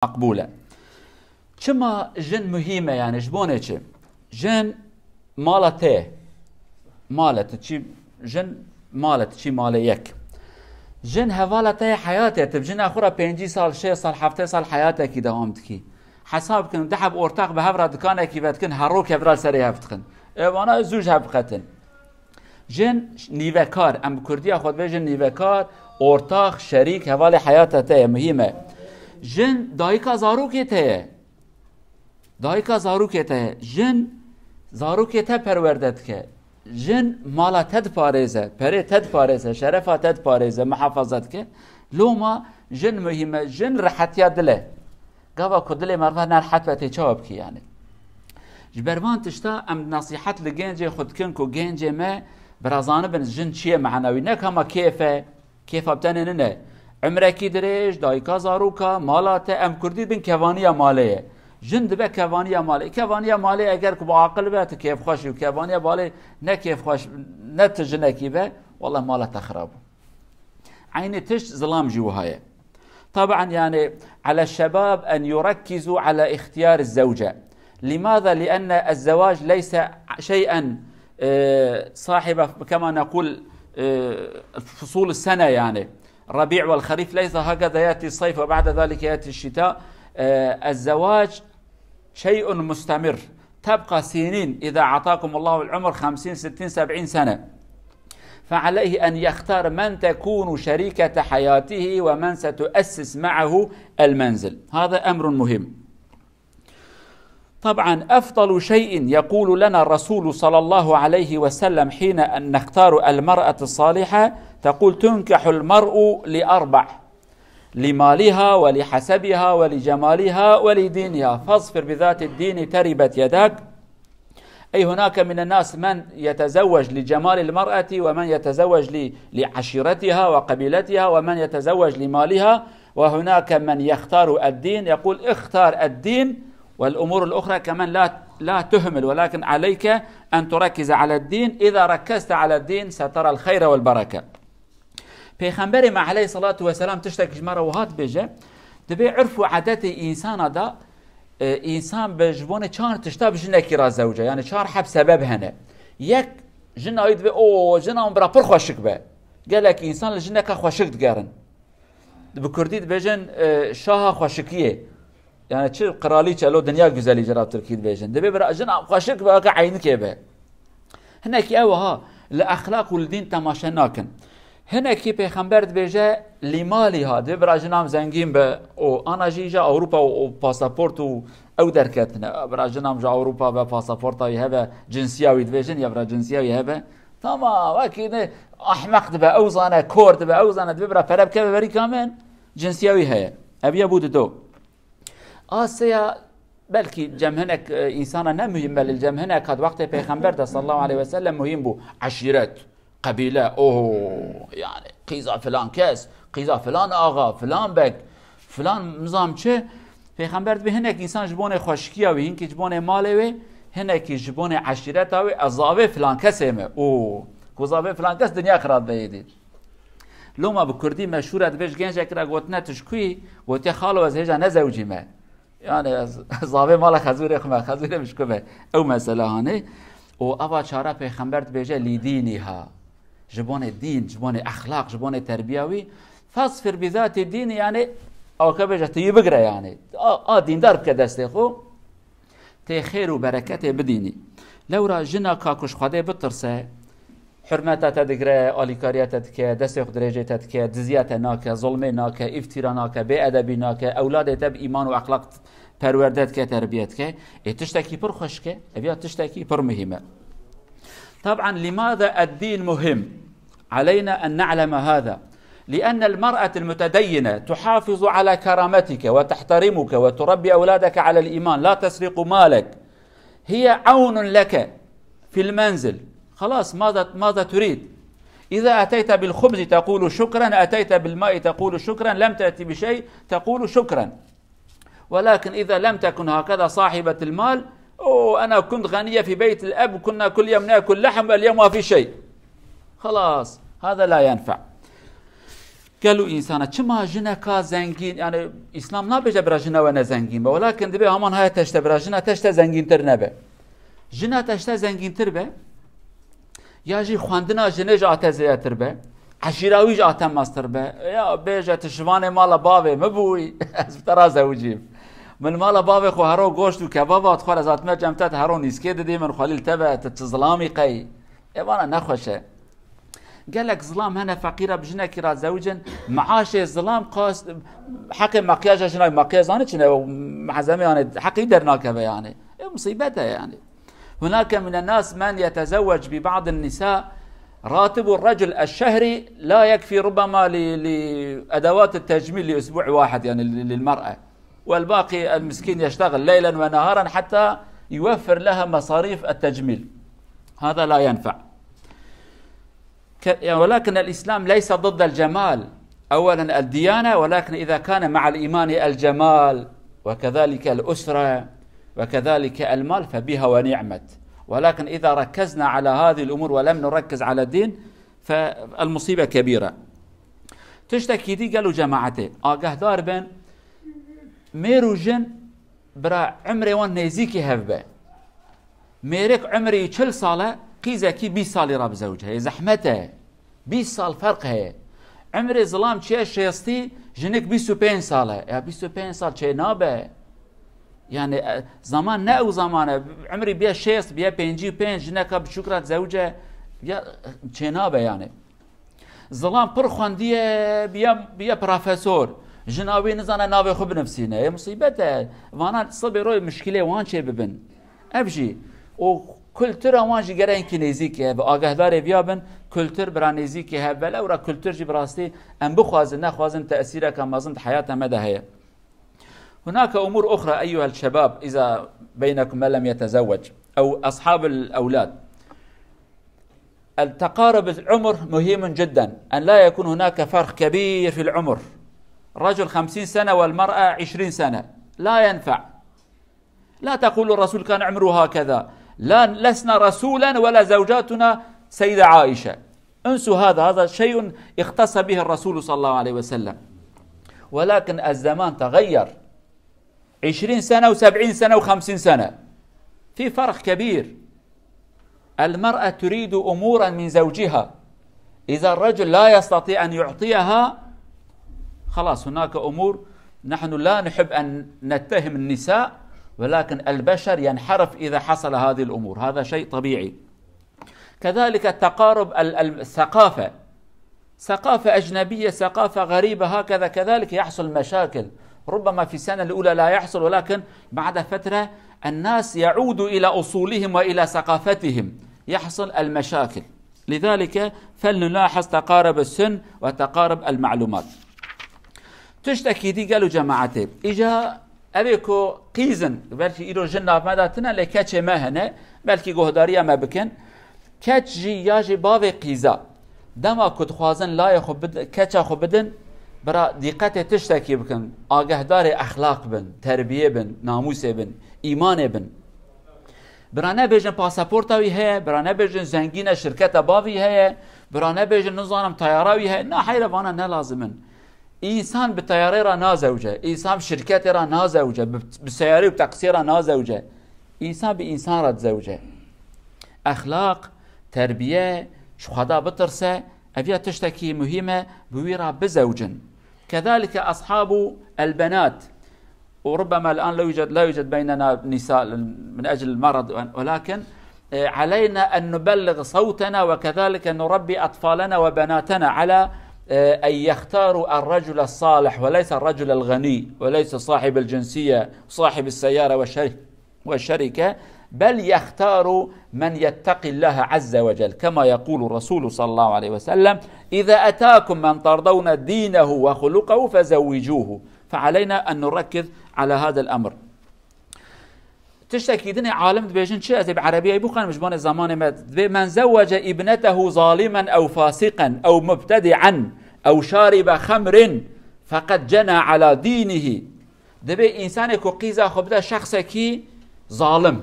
مقبولة. كما جن مهمة يعني جبونة جن مالته مالت شي جن مالت شي ماليك جن هوالته حياته تبجن اخورا 5 سال 6 سال 7 سال حياته كي دوام تكي حساب كن دحب اورتاق بهفرا دكانه كي بتكن هروك هفرا سري هفتخن وانا زوج هبقتن جن نيفكار ام كردي خود بجن نيفكار اورتاق شريك هوال حياته ته مهمه جن دایکا زاروکته دایکا زاروکته جن زاروکته پروردت که جن مالا تد پارزه پره تد پارزه شرفا تد پارزه محافظت که لوما جن مهمه جن رحتیا دله قابا کدله مرفا نرحت و تچاب کی يعني جبرمان تشتا ام نصيحت لجنجي خود كنكو جنجي ما برازانه بن جن چیه معنوی نه کما کیفه بتنه نه عمرکی دريج دایکا زاروکا مالات ام کردی بن کوانیا مالیه جند به کوانیا مالی اگر که با عقل به کیف خوش و کوانیا مالی نه کیف خوش نه تجنکی به والله مالات خراب عين تش ظلام جوهايه طبعا يعني على الشباب ان يركزوا على اختيار الزوجه لماذا لان الزواج ليس شيئا صاحب كما نقول فصول السنه يعني الربيع والخريف ليس هكذا يأتي الصيف وبعد ذلك يأتي الشتاء الزواج شيء مستمر تبقى سنين إذا أعطاكم الله العمر 50 60 70 سنة فعليه أن يختار من تكون شريكة حياته ومن ستؤسس معه المنزل هذا أمر مهم طبعا أفضل شيء يقول لنا الرسول صلى الله عليه وسلم حين أن نختار المرأة الصالحة تقول تنكح المرء لأربع لمالها ولحسبها ولجمالها ولدينها فاظفر بذات الدين تربت يداك أي هناك من الناس من يتزوج لجمال المرأة ومن يتزوج لعشيرتها وقبيلتها ومن يتزوج لمالها وهناك من يختار الدين يقول اختار الدين والأمور الأخرى كمان لا تهمل ولكن عليك أن تركز على الدين إذا ركزت على الدين سترى الخير والبركة پیغمبر ما عليه الصلاة والسلام تشتكي مرة وهات بيجه دبي عرفوا عادات إنسان دا إنسان بجبونه كان تشتاب جنكي را زوجة يعني شار حب سبب هنا يك جنة يد بي أو جنة برا پر خوشك به قال لك إنسان لجنك خوشك تقارن بكرديد بيجن شاه خوشكية يعني چه قرالی چلو دنیا گزالی جراب ترکید بیشن دبی برای جن خوشک با که عین که به هناك اوها الاخلاق والدين تماشا ناكن هناك پیغمبر بیجه لمالی ها دبی برای جنام زنگین به او انا جیجا اوروبا و پاسپورت او درکتنه برای جنام جا اوروبا و پاسپورت های هبه جنسیاوی بیجن یا برای جنسیاوی هبه تمام وكينه احمق دبا اوزانه كورد دبا اوزانه دبي برا فرب كبه بري كامل جنسياوي هي ابي بود دو آسیا بلکه جمهنک انسان نمهم بل الجمهنک هاد وقت پیغمبر ده صلی الله علیه و سلم مهم بو عشیرت قبیله اوه يعني قیزا فلان کس قیزا فلان آقا فلان بک فلان نظام چه پیغمبر به هنک انسان جبونه خشکی و هنک جبونه ماله و هنک جبونه عشیرت و ازاوه فلان کسه مه اوه کوزاوه فلان کس دنیا خراب بهیدید لوما بکردی مشهورت بهش گنج اکرا گوتنه تشکوی گوتی خالو از هجا نزوجی مه يعني زاوية مالا خزوري خما خزوري مش كبه او مسألة هاني و أبا چارا پیغمبر بيجه لدينها جبون الدين جبون أخلاق جبون تربيوي فاصفر بذات الدين يعني او كبجه تي بقرا يعني دين دار كدسته خو تي خير وبركته بديني لو را جنا كاكوش خده بترسه حرمتا تدگره آلیکاریت تدکه دست درجه تدکه دزیت ناکه ظلمه ناکه افترا ناکه به ادبی ناکه اولاد تب ایمان و اخلاق پروردت که تربیت که تشتكي پر خوش که ابیا تشتكي پر مهمه طبعا لماذا الدين مهم علينا ان نعلم هذا لان المرأة المتدينة تحافظ على كرامتك وتحترمك وتربي اولادك على الايمان لا تسرق مالك هي عون لك في المنزل خلاص ماذا تريد إذا أتيت بالخبز تقول شكرا أتيت بالماء تقول شكرا لم تأتي بشيء تقول شكرا ولكن إذا لم تكن هكذا صاحبة المال أنا كنت غنية في بيت الأب كنا كل يوم نأكل لحم واليوم ما في شيء خلاص هذا لا ينفع قالوا إنسانا كما جنكا زنجين يعني إسلام نابجة برا جنا وانا زنجين ولكن دبي همان هاي تشتا برا جنا تشتا زنجين تر نبه جنا تشتا زنجين تر به ياجي خواندنا جنج آتا زياتر به عشيراويج آتا ماستر به يا بيجا تشوان مالا باوي مبوي از ترازه وجيب من مالا باوي خو هرو گوشت و کبابات خور از اتمه جمتت هرو نیسکه ددی من خلیل تبه تظلامی قی ايوانا نخوشه قال لك ظلام هنا فقيره بجنا كرا زوجا معاش الظلام قاس حق مقياج شنو مقياج انا شنو محزمه يعني حق يدرناك يعني مصيبته يعني هناك من الناس من يتزوج ببعض النساء راتب الرجل الشهري لا يكفي ربما لادوات التجميل لاسبوع واحد يعني للمراه والباقي المسكين يشتغل ليلا ونهارا حتى يوفر لها مصاريف التجميل هذا لا ينفع ولكن الإسلام ليس ضد الجمال أولا الديانة ولكن إذا كان مع الإيمان الجمال وكذلك الأسرة وكذلك المال فبها ونعمت ولكن إذا ركزنا على هذه الأمور ولم نركز على الدين فالمصيبة كبيرة تشتكي دي قالوا جماعتي آقاه دار بين ميرو جن برا عمري وان نيزيكي هفبه ميرك عمري 40 سالة قيزكي 20 سال راب زوجها زحمته 20 سال فرق هي عمري ظلام شي شيستي جنك 25 ساله يا 25 سال شي نابه يعني زمان ناو زمانه عمري بيا شيست بيا 55 جنك بشكرة زوجه بيا شي نابه يعني ظلام پر خوانديه بيا بروفيسور جناوي نزانه ناوي خو بنفسينه هي مصيبته وانا صبي روي مشكله وان شي ببن ابجي و کلتر آنجی گرین کی نزیکه و آگاهدار بیابن کلتر برای نزیکه ولی اورا کلتر جی براستی ام بخوازن نخوازن تأثیره کم مازن حیات مده هناك أمور أخرى أيها الشباب إذا بينكم من لم يتزوج أو أصحاب الأولاد التقارب العمر مهم جدا أن لا يكون هناك فرق كبير في العمر رجل 50 سنة والمرأة 20 سنة لا ينفع لا تقول الرسول كان عمره هكذا لا لسنا رسولا ولا زوجاتنا سيدة عائشة انسوا هذا شيء اختص به الرسول صلى الله عليه وسلم ولكن الزمان تغير 20 سنة و70 سنة و50 سنة في فرق كبير المرأة تريد أمورا من زوجها إذا الرجل لا يستطيع أن يعطيها خلاص هناك أمور نحن لا نحب أن نتهم النساء ولكن البشر ينحرف إذا حصل هذه الأمور هذا شيء طبيعي كذلك التقارب الثقافة ثقافة أجنبية ثقافة غريبة هكذا كذلك يحصل مشاكل ربما في السنة الأولى لا يحصل ولكن بعد فترة الناس يعودوا إلى أصولهم وإلى ثقافتهم يحصل المشاكل لذلك فلنلاحظ تقارب السن وتقارب المعلومات تشتكي دي قالوا جماعتي إجا أبيكو قيزن بلكي إيرو جنة مداتنا لكاتش ما هنا بلكي قهدارية ما بكن كاتش جي ياجي باوي قيزا دما كد خوازن لا يخو بدن كاتشا خو بدن برا دقته تشتكي بكن آگهدار أخلاق بن تربية بن ناموس بن إيمان بن برا نبيجن باسابورتاوي هي برا نبيجن زنگين شركة باوي هي برا نبيجن نظام طياراوي هي نا حيرا وانا نلازمن إنسان بالطيارة را نازوجه إنسان شركة را نازوجه بالسيارة وبتقصير را نازوجه إنسان بإنسان را تزوجه أخلاق تربية شو خدا بترسه أفيا تشتكي مهمة بويرا بزوجن كذلك أصحاب البنات وربما الآن لا يوجد بيننا نساء من أجل المرض ولكن علينا أن نبلغ صوتنا وكذلك أن نربي أطفالنا وبناتنا على أن يختاروا الرجل الصالح وليس الرجل الغني وليس صاحب الجنسية صاحب السيارة والشركة بل يختاروا من يتقي الله عز وجل كما يقول الرسول صلى الله عليه وسلم إذا أتاكم من ترضون دينه وخلقه فزوجوه فعلينا أن نركز على هذا الأمر تشتكي دنيا عالم بيجن شيء زي بعربية يبوخان مجبان الزمان من زوج ابنته ظالما أو فاسقا أو مبتدعا أو شارب خمر فقد جنى على دينه دبي إنسان كو قيزا خبدا شخص كي ظالم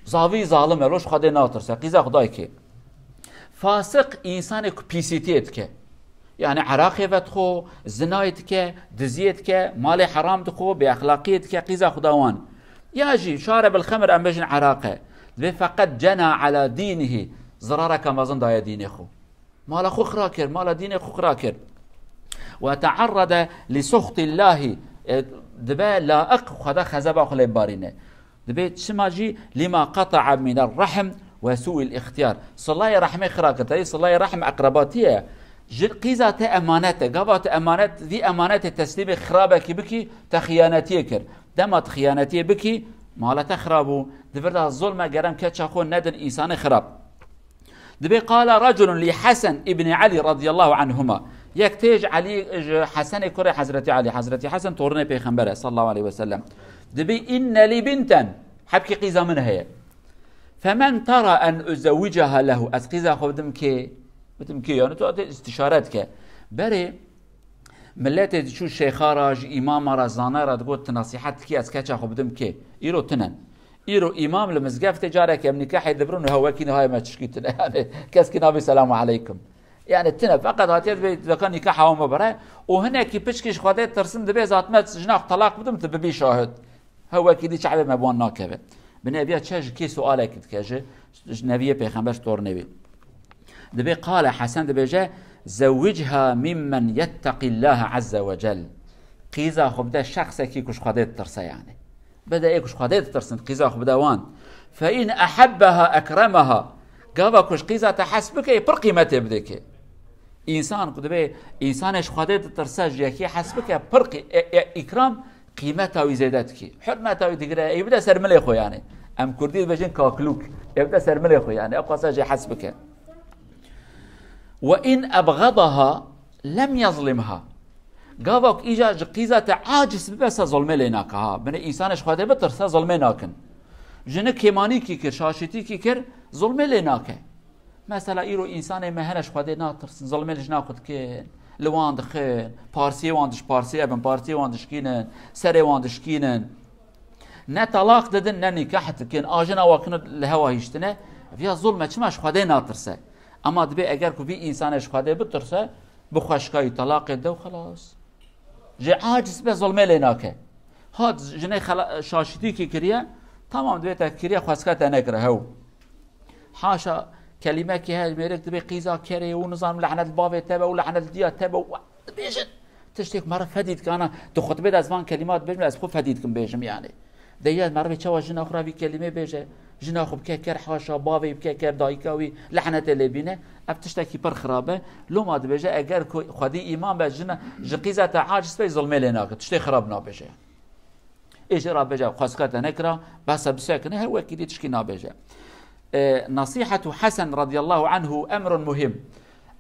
زاوی ظالمه روش خدا ناترسه قیزا خدای که فاسق انسان کو پیسیتیت که يعني عراقي فتخو زنايتك دزيتك مال حرام تخو بأخلاقيتك قيزا خداوان ياجي شارب الخمر أم بجن عراقه دبي فقط جنى على دينه ضررك ما ظن دايا دين اخو مال اخو خراكر مال دين اخو خراكر وتعرض لسخط الله دبي لا اق خدا خزبا خلي بارينه دبي تسماجي لما قطع من الرحم وسوء الاختيار صلاة رحمه خراكر تي صلاة رحم اقرباتيه قيزة امانته قابات امانات ذي امانات تسليم خرابك بكي تخيانتيه كر دمت خيانتيه بكي مالا تخرابو دبرد الظلم قرم كتشاخو ندن انسان خراب دبي قال رجل لحسن ابن علي رضي الله عنهما يكتيج علي حسن كره حضرتي حسن تورني بيغمبره صلى الله عليه وسلم دبي ان لي بنتا حبكي قيزة منها هي فمن ترى ان ازوجها له از قيزة خودم كي يعني تو استشارتك بري ملت شو شيخارج امام رزانه را تقول نصيحت كي از كچا خو بدم كي ايرو تنن ايرو امام لمزقف تجاره كم نكاح يدبرون هو كي هاي ما تشكيت يعني كاس كي نبي السلام عليكم يعني تنه فقط هاتيت بكان نكاح هو مبره وهنا كي بشكيش خدت ترسم دبي ذات ما جناح طلاق بدم تبي شاهد هو كي دي شعب ما بون ناكبه بنبي تشج كي سؤالك تكاجه نبي پیغمبر تور نبي دبي قال حسن دبي جاء زوجها ممن يتقي الله عز وجل قيزا خب ده شخص كي كش خديت ترسا يعني بدا ايه كش خديت ترسن قيزا خب دوان فإن أحبها أكرمها قابا كش قيزا تحسبك يبر قيمته بدك إنسان قد بي إنسانش خديت ترسا جيكي حسبك بر إكرام قيمته وزيادتك حرمته وتقرأ يبدا سرملي خو يعني أم كردي بجين كاكلوك يبدا سرملي خو يعني أقوى جي حسبك وإن أبغضها لم يظلمها قافك إيجا قيزة عاجز بس ظلمي لناكها بني إنسانش خواده بترسا ظلمي ناكن جنة كيماني كي كر شاشتي كي كر ظلمي لناكه مثلا إيرو إنسان مهنش خواده ناترس ظلمي لج ناخد كين لوان دخين بارسي واندش بارسي ابن بارسي واندش كينن سري واندش كينن نه طلاق ددن نه نكاحت كين آجنا واكن الهوا هيشتنه فيها ظلمة چماش خواده ناترسه اما دبي اگر کو بي انسانش خواده بترسه بخوشكاي طلاق ده وخلاص جي عاجز به ظلمه لناكه هاد جني شاشتي كي كريا تمام دبي تكريا خواسكات نكره هو حاشا كلمه كي هاي ميرك دبي قيزا كري ونظام لعنه الباب تبع ولعنه الديا تبع بيجن تشتيك مره فديت كان تو خطبه ازمان كلمات بيجم از خو فديتكم بيجم يعني ديال مره بيتشوا جن اخرى في كلمه بيجه جنا خب كر حاشا باوي بكر دايكاوي لعنه لبينه افتشتكي بر خرابه لو ما دبجه اگر خدي ايمان بجنا جقيزه عاجز في ظلم لناك تشتي خراب نابجه ايش را بجا خاصكات نكره بس بسكنه هو اكيد تشكي نابجه نصيحه حسن رضي الله عنه امر مهم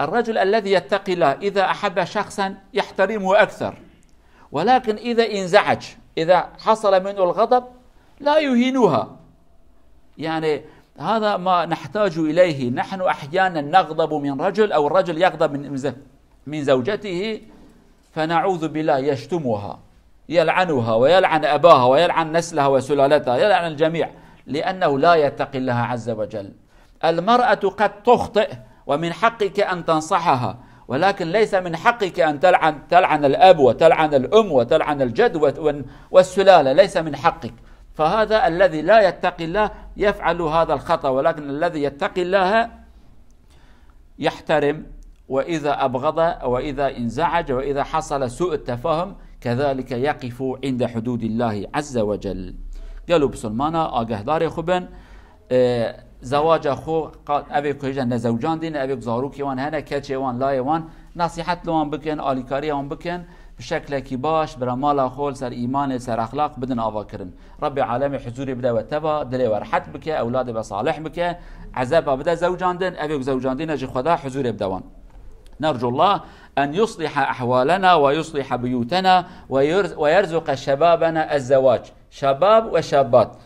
الرجل الذي يتقي الله اذا احب شخصا يحترمه اكثر ولكن اذا انزعج اذا حصل منه الغضب لا يهينها يعني هذا ما نحتاج إليه نحن أحيانا نغضب من رجل أو الرجل يغضب من زوجته فنعوذ بالله يشتمها يلعنها ويلعن أباها ويلعن نسلها وسلالتها يلعن الجميع لأنه لا يتقي الله عز وجل المرأة قد تخطئ ومن حقك أن تنصحها ولكن ليس من حقك أن تلعن الأب وتلعن الأم وتلعن الجد والسلالة ليس من حقك فهذا الذي لا يتقي الله يفعل هذا الخطأ ولكن الذي يتقي الله يحترم وإذا أبغض وإذا انزعج وإذا حصل سوء التفاهم كذلك يقف عند حدود الله عز وجل قالوا بسلمانا آگهدار خوبن زواج خو أبي كويجا نزوجان دين أبي زاروكي وان هنا كاتشي وان لا وان نصيحت لوان بكن آليكاري وان بكن بشكل كباش برمالا خول سر إيمان سر أخلاق بدن آواكرن ربي عالمي حضوري بدا وتبا دلي ورحت بك أولاد بصالح بك عذابها بدا زوجان دين أبي زوجان دين أجي خدا حضوري بدوان نرجو الله أن يصلح أحوالنا ويصلح بيوتنا ويرزق شبابنا الزواج شباب وشابات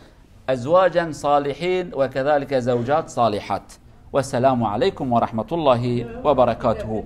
أزواجا صالحين وكذلك زوجات صالحات والسلام عليكم ورحمة الله وبركاته